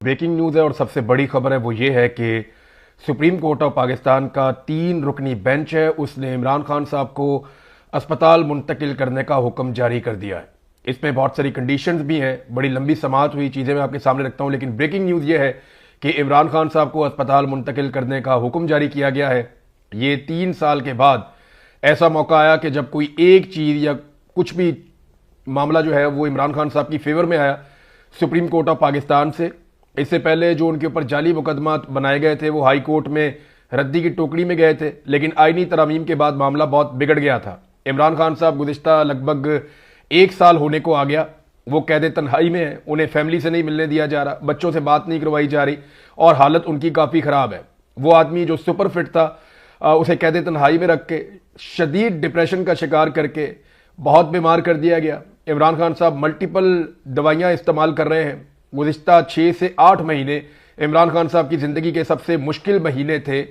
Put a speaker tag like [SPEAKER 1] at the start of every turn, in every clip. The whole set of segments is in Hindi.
[SPEAKER 1] ब्रेकिंग न्यूज़ है और सबसे बड़ी खबर है वो ये है कि सुप्रीम कोर्ट ऑफ पाकिस्तान का 3 रुकनी बेंच है, उसने इमरान खान साहब को अस्पताल मुंतकिल करने का हुक्म जारी कर दिया है। इसमें बहुत सारी कंडीशंस भी हैं, बड़ी लंबी समाअत हुई चीज़ें मैं आपके सामने रखता हूं, लेकिन ब्रेकिंग न्यूज़ ये है कि इमरान खान साहब को अस्पताल मुंतकिल करने का हुक्म जारी किया गया है। ये 3 साल के बाद ऐसा मौका आया कि जब कोई एक चीज़ या कुछ भी मामला जो है वो इमरान खान साहब की फेवर में आया सुप्रीम कोर्ट ऑफ पाकिस्तान से। इससे पहले जो उनके ऊपर जाली मुकदमा बनाए गए थे वो हाई कोर्ट में रद्दी की टोकरी में गए थे, लेकिन आईनी तरमीम के बाद मामला बहुत बिगड़ गया था। इमरान खान साहब गुज़िश्ता लगभग 1 साल होने को आ गया, वो कैद तन्हाई में है, उन्हें फैमिली से नहीं मिलने दिया जा रहा, बच्चों से बात नहीं करवाई जा रही और हालत उनकी काफ़ी ख़राब है। वो आदमी जो सुपर फिट था उसे कैद तन्हाई में रख के शदीद डिप्रेशन का शिकार करके बहुत बीमार कर दिया गया। इमरान खान साहब मल्टीपल दवाइयाँ इस्तेमाल कर रहे हैं। गुज़िश्ता 6 से 8 महीने इमरान खान साहब की ज़िंदगी के सबसे मुश्किल महीने थे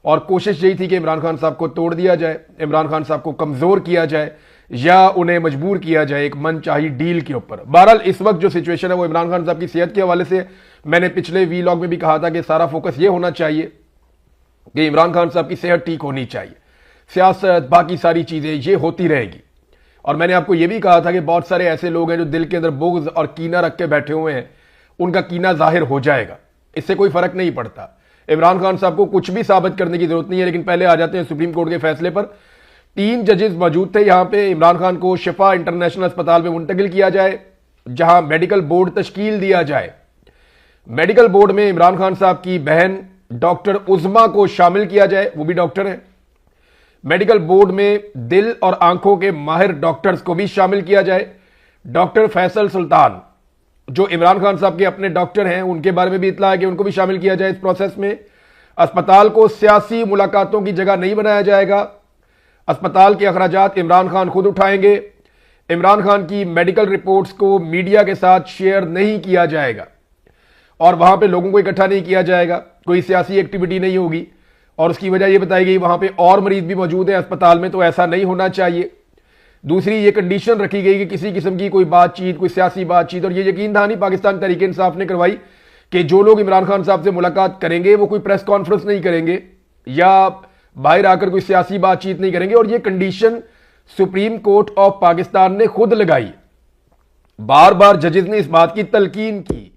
[SPEAKER 1] और कोशिश यही थी कि इमरान खान साहब को तोड़ दिया जाए, इमरान खान साहब को कमज़ोर किया जाए या उन्हें मजबूर किया जाए एक मनचाही डील के ऊपर। बहरहाल इस वक्त जो सिचुएशन है वो इमरान खान साहब की सेहत के हवाले से, मैंने पिछले वीलॉग में भी कहा था कि सारा फोकस ये होना चाहिए कि इमरान खान साहब की सेहत ठीक होनी चाहिए, सियासत बाकी सारी चीज़ें ये होती रहेगी। और मैंने आपको ये भी कहा था कि बहुत सारे ऐसे लोग हैं जो दिल के अंदर बुग़्ज़ और कीना रख के बैठे हुए हैं, उनका कीना जाहिर हो जाएगा, इससे कोई फर्क नहीं पड़ता। इमरान खान साहब को कुछ भी साबित करने की जरूरत नहीं है। लेकिन पहले आ जाते हैं सुप्रीम कोर्ट के फैसले पर। 3 जजेस मौजूद थे यहां पे। इमरान खान को शिफा इंटरनेशनल अस्पताल में मुंतकिल किया जाए, जहां मेडिकल बोर्ड तश्कील दिया जाए। मेडिकल बोर्ड में इमरान खान साहब की बहन डॉक्टर उज़मा को शामिल किया जाए, वो भी डॉक्टर है। मेडिकल बोर्ड में दिल और आंखों के माहिर डॉक्टर्स को भी शामिल किया जाए। डॉक्टर फैसल सुल्तान जो इमरान खान साहब के अपने डॉक्टर हैं, उनके बारे में भी इत्तला है कि उनको भी शामिल किया जाए इस प्रोसेस में। अस्पताल को सियासी मुलाकातों की जगह नहीं बनाया जाएगा। अस्पताल के अखराजात इमरान खान खुद उठाएंगे। इमरान खान की मेडिकल रिपोर्ट्स को मीडिया के साथ शेयर नहीं किया जाएगा और वहां पे लोगों को इकट्ठा नहीं किया जाएगा, कोई सियासी एक्टिविटी नहीं होगी। और उसकी वजह यह बताई गई वहां पे और मरीज भी मौजूद हैं अस्पताल में, तो ऐसा नहीं होना चाहिए। दूसरी ये कंडीशन रखी गई कि किसी किस्म की कोई बातचीत, कोई सियासी बातचीत, और ये यकीन दहानी पाकिस्तान तहरीक इंसाफ ने करवाई कि जो लोग इमरान खान साहब से मुलाकात करेंगे वो कोई प्रेस कॉन्फ्रेंस नहीं करेंगे या बाहर आकर कोई सियासी बातचीत नहीं करेंगे। और ये condition supreme court of Pakistan ने खुद लगाई। बार बार जजेस ने इस बात की तलकीन की